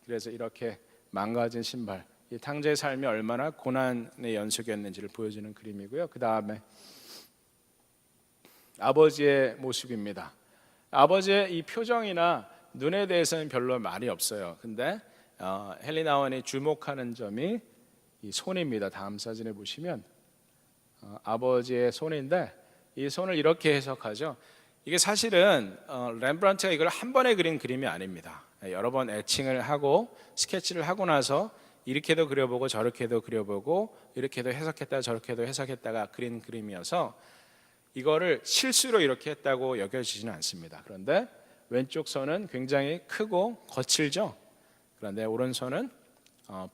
그래서 이렇게 망가진 신발, 이 탕자의 삶이 얼마나 고난의 연속이었는지를 보여주는 그림이고요. 그 다음에 아버지의 모습입니다. 아버지의 이 표정이나 눈에 대해서는 별로 말이 없어요. 근데 헨리 나우엔이 주목하는 점이 이 손입니다. 다음 사진에 보시면 아버지의 손인데 이 손을 이렇게 해석하죠. 이게 사실은 렘브란트가 이걸 한 번에 그린 그림이 아닙니다. 여러 번 애칭을 하고 스케치를 하고 나서 이렇게도 그려보고 저렇게도 그려보고 이렇게도 해석했다가 저렇게도 해석했다가 그린 그림이어서 이거를 실수로 이렇게 했다고 여겨지지는 않습니다. 그런데 왼쪽 손은 굉장히 크고 거칠죠. 그런데 오른손은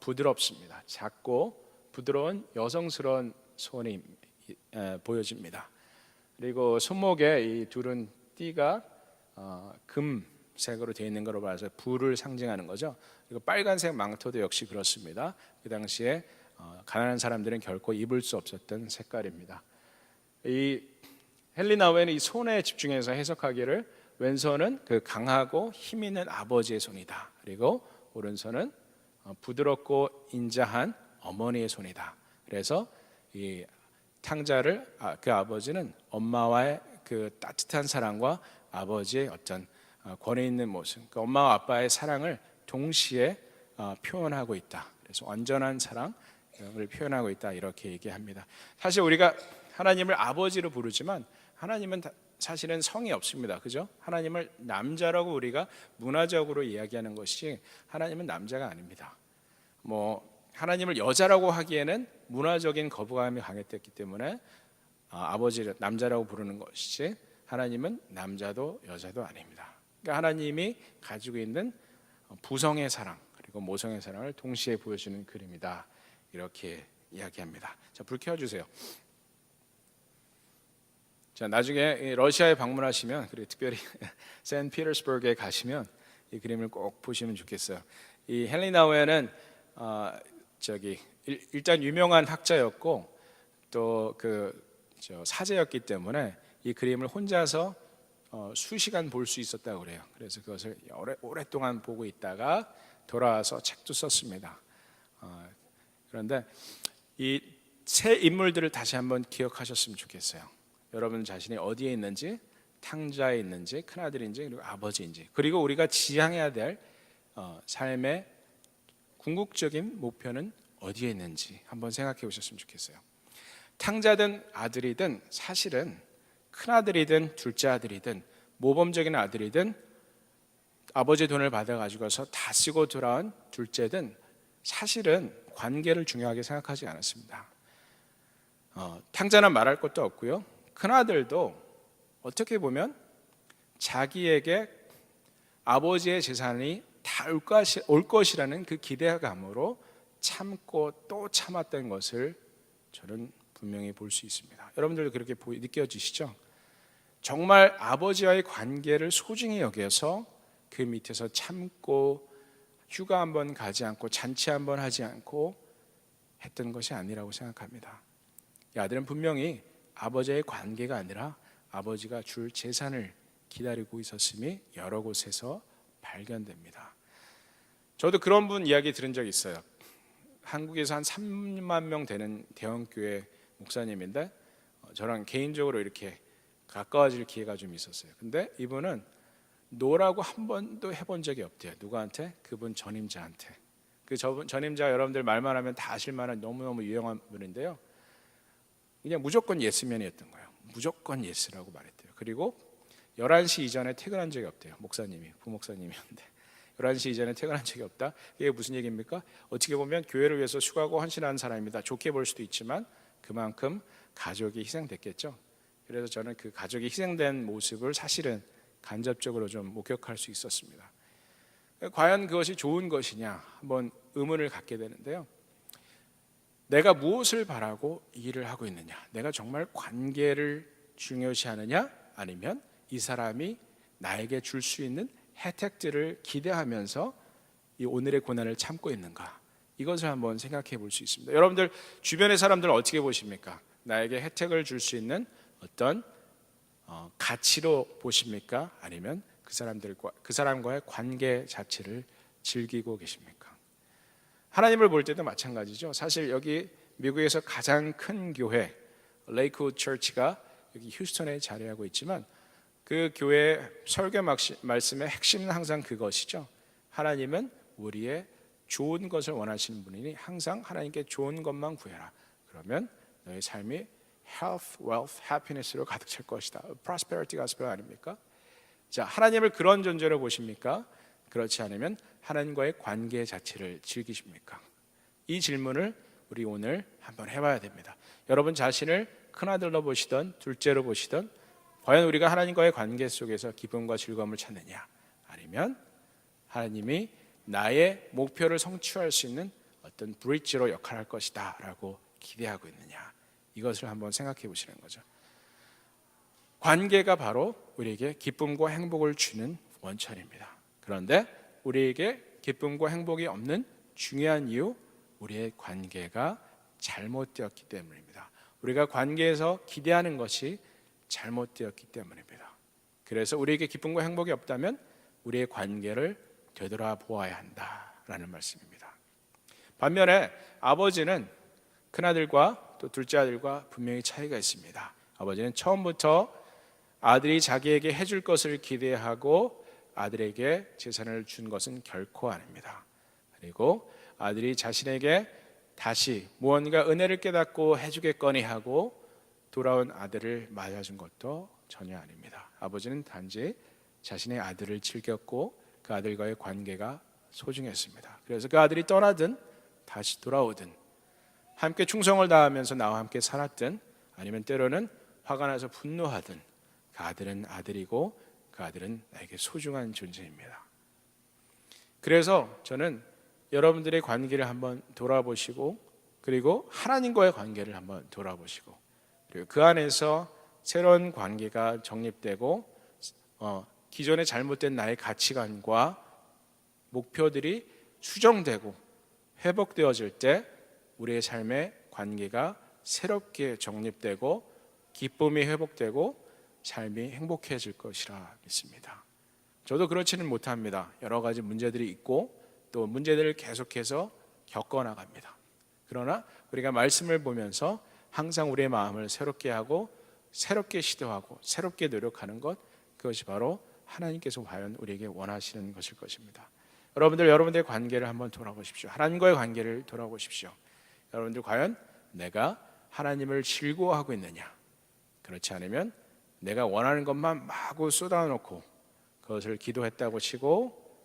부드럽습니다. 작고 부드러운 여성스러운 손이 보여집니다. 그리고 손목에 이 두른 띠가 금색으로 되어 있는 것으로 봐서 부를 상징하는 거죠. 그리고 빨간색 망토도 역시 그렇습니다. 그 당시에 가난한 사람들은 결코 입을 수 없었던 색깔입니다. 이 헨리 나우엔이 이 손에 집중해서 해석하기를 왼손은 그 강하고 힘 있는 아버지의 손이다. 그리고 오른손은 부드럽고 인자한 어머니의 손이다. 그래서 이 탕자를 그 아버지는 엄마와의 그 따뜻한 사랑과 아버지의 어떤 권위 있는 모습, 그 엄마와 아빠의 사랑을 동시에 표현하고 있다. 그래서 완전한 사랑을 표현하고 있다 이렇게 얘기합니다. 사실 우리가 하나님을 아버지로 부르지만 하나님은 사실은 성이 없습니다. 그죠? 하나님을 남자라고 우리가 문화적으로 이야기하는 것이 하나님은 남자가 아닙니다. 하나님을 여자라고 하기에는 문화적인 거부감이 강했기 때문에 아버지를 남자라고 부르는 것이지 하나님은 남자도 여자도 아닙니다. 그러니까 하나님이 가지고 있는 부성의 사랑 그리고 모성의 사랑을 동시에 보여주는 그림이다 이렇게 이야기합니다. 자, 불 켜주세요. 자, 나중에 러시아에 방문하시면 그리고 특별히 샌피터스버그에 가시면 이 그림을 꼭 보시면 좋겠어요. 이 헨리 나우엔은 일단 유명한 학자였고 또 사제였기 때문에 이 그림을 혼자서 수시간 볼 수 있었다고 그래요. 그래서 그것을 오랫동안 보고 있다가 돌아와서 책도 썼습니다. 그런데 이 세 인물들을 다시 한번 기억하셨으면 좋겠어요. 여러분 자신이 어디에 있는지, 탕자에 있는지, 큰아들인지 그리고 아버지인지, 그리고 우리가 지향해야 될 삶의 궁극적인 목표는 어디에 있는지 한번 생각해 보셨으면 좋겠어요. 탕자든 아들이든 사실은 큰아들이든 둘째 아들이든 모범적인 아들이든 아버지 돈을 받아가지고서 다 쓰고 돌아온 둘째든 사실은 관계를 중요하게 생각하지 않았습니다. 탕자는 말할 것도 없고요. 큰아들도 어떻게 보면 자기에게 아버지의 재산이 다 올 것이라는 그 기대감으로 참고 또 참았던 것을 저는 분명히 볼 수 있습니다. 여러분들도 그렇게 느껴지시죠? 정말 아버지와의 관계를 소중히 여겨서 그 밑에서 참고 휴가 한번 가지 않고 잔치 한번 하지 않고 했던 것이 아니라고 생각합니다. 이 아들은 분명히 아버지의 관계가 아니라 아버지가 줄 재산을 기다리고 있었음이 여러 곳에서 발견됩니다. 저도 그런 분 이야기 들은 적이 있어요. 한국에서 한 3만 명 되는 대형교회 목사님인데 저랑 개인적으로 이렇게 가까워질 기회가 좀 있었어요. 근데 이분은 노라고 한 번도 해본 적이 없대요. 누구한테? 그분 전임자한테. 그 전임자 여러분들 말만 하면 다 아실 만한 너무너무 유명한 분인데요. 그냥 무조건 예스맨이었던 거예요. 무조건 예스라고 말했대요. 그리고 11시 이전에 퇴근한 적이 없대요. 목사님이, 부목사님이었는데 11시 이전에 퇴근한 적이 없다. 이게 무슨 얘기입니까? 어떻게 보면 교회를 위해서 수고하고 헌신하는 사람입니다. 좋게 볼 수도 있지만 그만큼 가족이 희생됐겠죠. 그래서 저는 그 가족이 희생된 모습을 사실은 간접적으로 좀 목격할 수 있었습니다. 과연 그것이 좋은 것이냐 한번 의문을 갖게 되는데요. 내가 무엇을 바라고 이 일을 하고 있느냐, 내가 정말 관계를 중요시하느냐, 아니면 이 사람이 나에게 줄 수 있는 혜택들을 기대하면서 이 오늘의 고난을 참고 있는가, 이것을 한번 생각해 볼 수 있습니다. 여러분들 주변의 사람들 어떻게 보십니까? 나에게 혜택을 줄 수 있는 어떤 가치로 보십니까? 아니면 그 사람과의 관계 자체를 즐기고 계십니까? 하나님을 볼 때도 마찬가지죠. 사실 여기 미국에서 가장 큰 교회 레이크우드 처치가 여기 휴스턴에 자리하고 있지만 그 교회 설교 말씀의 핵심은 항상 그것이죠. 하나님은 우리의 좋은 것을 원하시는 분이니 항상 하나님께 좋은 것만 구해라. 그러면 너의 삶이 health, wealth, happiness로 가득 찰 것이다. prosperity gospel 아닙니까? 자, 하나님을 그런 존재로 보십니까? 그렇지 않으면 하나님과의 관계 자체를 즐기십니까? 이 질문을 우리 오늘 한번 해봐야 됩니다. 여러분 자신을 큰아들로 보시던 둘째로 보시던 과연 우리가 하나님과의 관계 속에서 기쁨과 즐거움을 찾느냐, 아니면 하나님이 나의 목표를 성취할 수 있는 어떤 브릿지로 역할할 것이다 라고 기대하고 있느냐, 이것을 한번 생각해 보시는 거죠. 관계가 바로 우리에게 기쁨과 행복을 주는 원천입니다. 그런데 우리에게 기쁨과 행복이 없는 중요한 이유, 우리의 관계가 잘못되었기 때문입니다. 우리가 관계에서 기대하는 것이 잘못되었기 때문입니다. 그래서 우리에게 기쁨과 행복이 없다면 우리의 관계를 되돌아보아야 한다라는 말씀입니다. 반면에 아버지는 큰아들과 또 둘째 아들과 분명히 차이가 있습니다. 아버지는 처음부터 아들이 자기에게 해줄 것을 기대하고 아들에게 재산을 준 것은 결코 아닙니다. 그리고 아들이 자신에게 다시 무언가 은혜를 깨닫고 해주겠거니 하고 돌아온 아들을 맞아준 것도 전혀 아닙니다. 아버지는 단지 자신의 아들을 즐겼고 그 아들과의 관계가 소중했습니다. 그래서 그 아들이 떠나든 다시 돌아오든 함께 충성을 다하면서 나와 함께 살았든 아니면 때로는 화가 나서 분노하든 그 아들은 아들이고 그 아들은 나에게 소중한 존재입니다. 그래서 저는 여러분들의 관계를 한번 돌아보시고 그리고 하나님과의 관계를 한번 돌아보시고 그리고 그 안에서 새로운 관계가 정립되고 기존의 잘못된 나의 가치관과 목표들이 수정되고 회복되어질 때 우리의 삶의 관계가 새롭게 정립되고 기쁨이 회복되고 삶이 행복해질 것이라 믿습니다. 저도 그렇지는 못합니다. 여러 가지 문제들이 있고 또 문제들을 계속해서 겪어나갑니다. 그러나 우리가 말씀을 보면서 항상 우리의 마음을 새롭게 하고 새롭게 시도하고 새롭게 노력하는 것, 그것이 바로 하나님께서 과연 우리에게 원하시는 것일 것입니다. 여러분들의 관계를 한번 돌아보십시오. 하나님과의 관계를 돌아보십시오. 여러분들 과연 내가 하나님을 즐거워하고 있느냐? 그렇지 않으면 내가 원하는 것만 마구 쏟아놓고 그것을 기도했다고 치고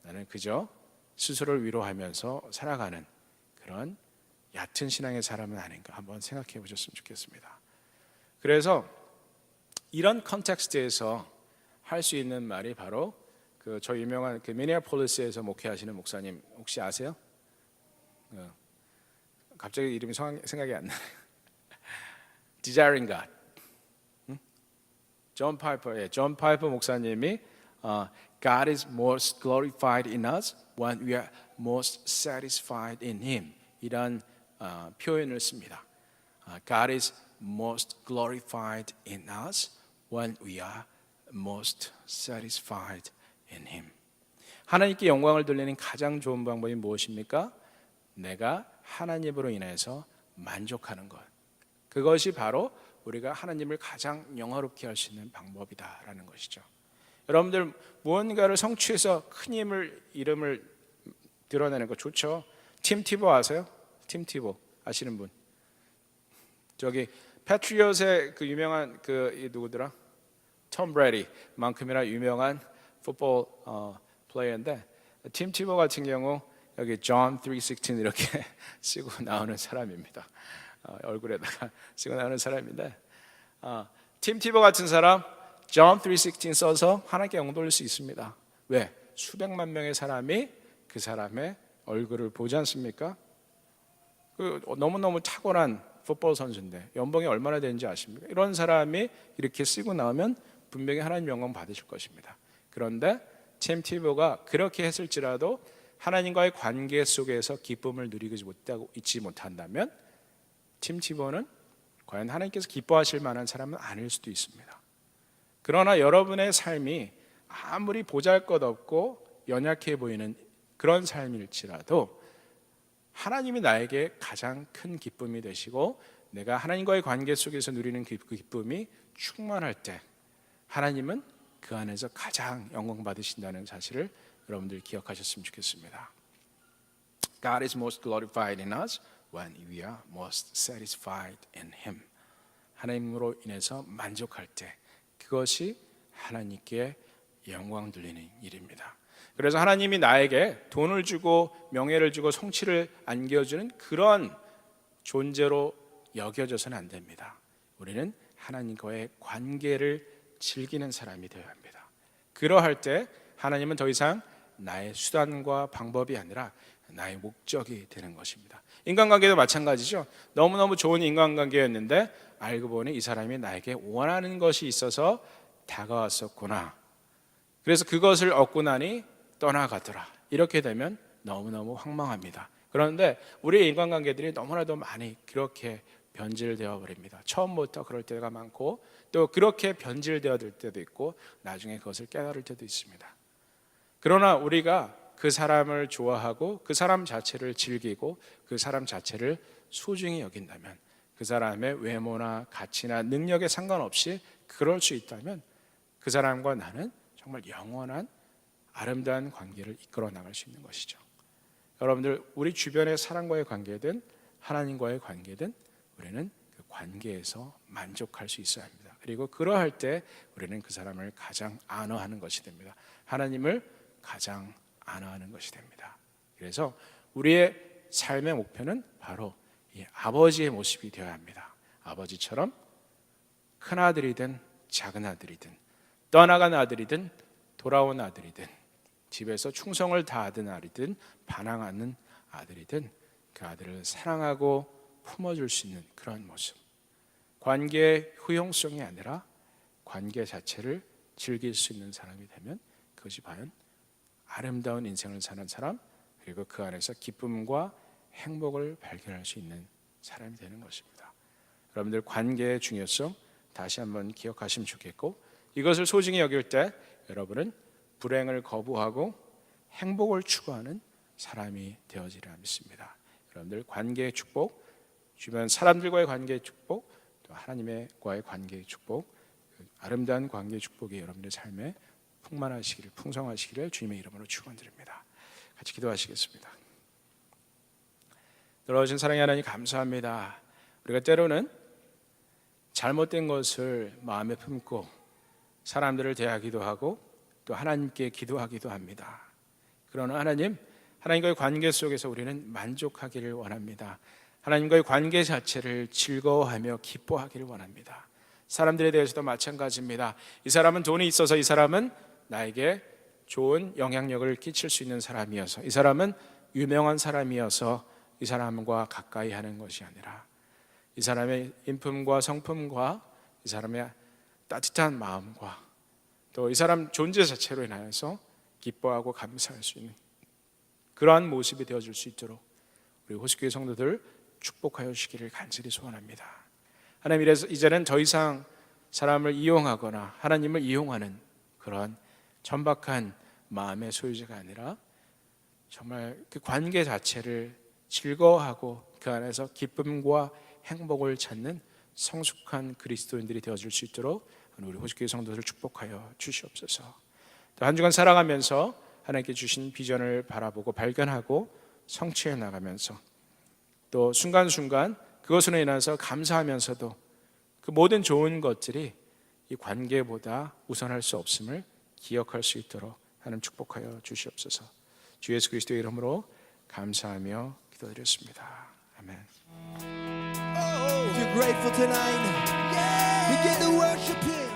나는 그저 스스로를 위로하면서 살아가는 그런 얕은 신앙의 사람은 아닌가 한번 생각해 보셨으면 좋겠습니다. 그래서 이런 컨텍스트에서 할 수 있는 말이 바로 저 유명한 미니애폴리스에서 목회하시는 목사님 혹시 아세요? 갑자기 이름이 생각이 안 나요. Desiring God. 존 파이퍼 목사님이 God is most glorified in us when we are most satisfied in Him. 이런 표현을 씁니다. God is most glorified in us when we are most satisfied in Him. 하나님께 영광을 돌리는 가장 좋은 방법이 무엇입니까? 내가 하나님으로 인해서 만족하는 것. 그것이 바로 우리가 하나님을 가장 영화롭게 할 수 있는 방법이다라는 것이죠. 여러분들 무언가를 성취해서 큰 이름을 드러내는 거 좋죠. 팀 티보 아세요? 팀 티보 아시는 분? 저기 패트리엇의 그 유명한 이 누구더라? 톰 브래디만큼이나 유명한 풋볼 플레이어인데 팀 티보 같은 경우 여기 John 3:16 이렇게 쓰고 나오는 사람입니다. 얼굴에다가 쓰고 나오는 사람인데 팀 티보 같은 사람 John 3:16 써서 하나님께 영광 돌릴 수 있습니다. 왜? 수백만 명의 사람이 그 사람의 얼굴을 보지 않습니까? 너무너무 탁월한 풋볼 선수인데 연봉이 얼마나 되는지 아십니까? 이런 사람이 이렇게 쓰고 나오면 분명히 하나님 영광 받으실 것입니다. 그런데 팀 티보가 그렇게 했을지라도 하나님과의 관계 속에서 기쁨을 누리지 못하고 있지 못한다면 팀 티보는 과연 하나님께서 기뻐하실 만한 사람은 아닐 수도 있습니다. 그러나 여러분의 삶이 아무리 보잘것없고 연약해 보이는 그런 삶일지라도 하나님이 나에게 가장 큰 기쁨이 되시고 내가 하나님과의 관계 속에서 누리는 그 기쁨이 충만할 때 하나님은 그 안에서 가장 영광 받으신다는 사실을 여러분들 기억하셨으면 좋겠습니다. God is most glorified in us when we are most satisfied in Him. 하나님으로 인해서 만족할 때 그것이 하나님께 영광 돌리는 일입니다. 그래서 하나님이 나에게 돈을 주고 명예를 주고 성취를 안겨주는 그런 존재로 여겨져서는 안 됩니다. 우리는 하나님과의 관계를 즐기는 사람이 되어야 합니다. 그러할 때 하나님은 더 이상 나의 수단과 방법이 아니라 나의 목적이 되는 것입니다. 인간관계도 마찬가지죠. 너무너무 좋은 인간관계였는데 알고 보니 이 사람이 나에게 원하는 것이 있어서 다가왔었구나. 그래서 그것을 얻고 나니 떠나가더라. 이렇게 되면 너무너무 황망합니다. 그런데 우리의 인간관계들이 너무나도 많이 그렇게 변질되어 버립니다. 처음부터 그럴 때가 많고 또 그렇게 변질되어 들 때도 있고 나중에 그것을 깨달을 때도 있습니다. 그러나 우리가 그 사람을 좋아하고 그 사람 자체를 즐기고 그 사람 자체를 소중히 여긴다면 그 사람의 외모나 가치나 능력에 상관없이 그럴 수 있다면 그 사람과 나는 정말 영원한 아름다운 관계를 이끌어 나갈 수 있는 것이죠. 여러분들 우리 주변의 사람과의 관계든 하나님과의 관계든 우리는 그 관계에서 만족할 수 있어야 합니다. 그리고 그러할 때 우리는 그 사람을 가장 안어하는 것이 됩니다. 하나님을 가장 안어하는 것이 됩니다. 그래서 우리의 삶의 목표는 바로 이 아버지의 모습이 되어야 합니다. 아버지처럼 큰 아들이든 작은 아들이든 떠나간 아들이든 돌아온 아들이든 집에서 충성을 다하던 아들이든 반항하는 아들이든 그 아들을 사랑하고 품어줄 수 있는 그런 모습. 관계의 효용성이 아니라 관계 자체를 즐길 수 있는 사람이 되면 그것이 과연 아름다운 인생을 사는 사람, 그리고 그 안에서 기쁨과 행복을 발견할 수 있는 사람이 되는 것입니다. 여러분들 관계의 중요성 다시 한번 기억하시면 좋겠고, 이것을 소중히 여길 때 여러분은 불행을 거부하고 행복을 추구하는 사람이 되어지리라 믿습니다. 여러분들 관계의 축복, 주변 사람들과의 관계의 축복, 또 하나님과의 관계의 축복, 아름다운 관계의 축복이 여러분의 삶에 풍만하시기를, 풍성하시기를 주님의 이름으로 축원드립니다. 같이 기도하시겠습니다. 돌아오신 사랑의 하나님 감사합니다. 우리가 때로는 잘못된 것을 마음에 품고 사람들을 대하기도 하고 또 하나님께 기도하기도 합니다. 그러나 하나님, 하나님과의 관계 속에서 우리는 만족하기를 원합니다. 하나님과의 관계 자체를 즐거워하며 기뻐하기를 원합니다. 사람들에 대해서도 마찬가지입니다. 이 사람은 돈이 있어서 이 사람은 나에게 좋은 영향력을 끼칠 수 있는 사람이어서, 이 사람은 유명한 사람이어서 이 사람과 가까이 하는 것이 아니라 이 사람의 인품과 성품과 이 사람의 따뜻한 마음과 또 이 사람 존재 자체로 인하여서 기뻐하고 감사할 수 있는 그러한 모습이 되어줄 수 있도록 우리 호수교회 성도들 축복하여 주시기를 간절히 소원합니다. 하나님, 이래서 이제는 더 이상 사람을 이용하거나 하나님을 이용하는 그런 천박한 마음의 소유자가 아니라 정말 그 관계 자체를 즐거워하고 그 안에서 기쁨과 행복을 찾는 성숙한 그리스도인들이 되어줄 수 있도록 우리 호수교회 성도들을 축복하여 주시옵소서. 또 한 주간 살아가면서 하나님께 주신 비전을 바라보고 발견하고 성취해 나가면서 또 순간순간 그것으로 인해서 감사하면서도 그 모든 좋은 것들이 이 관계보다 우선할 수 없음을 기억할 수 있도록 하나님 축복하여 주시옵소서. 주 예수 그리스도의 이름으로 감사하며 기도드렸습니다. 아멘. If you're grateful tonight, begin to worship Him.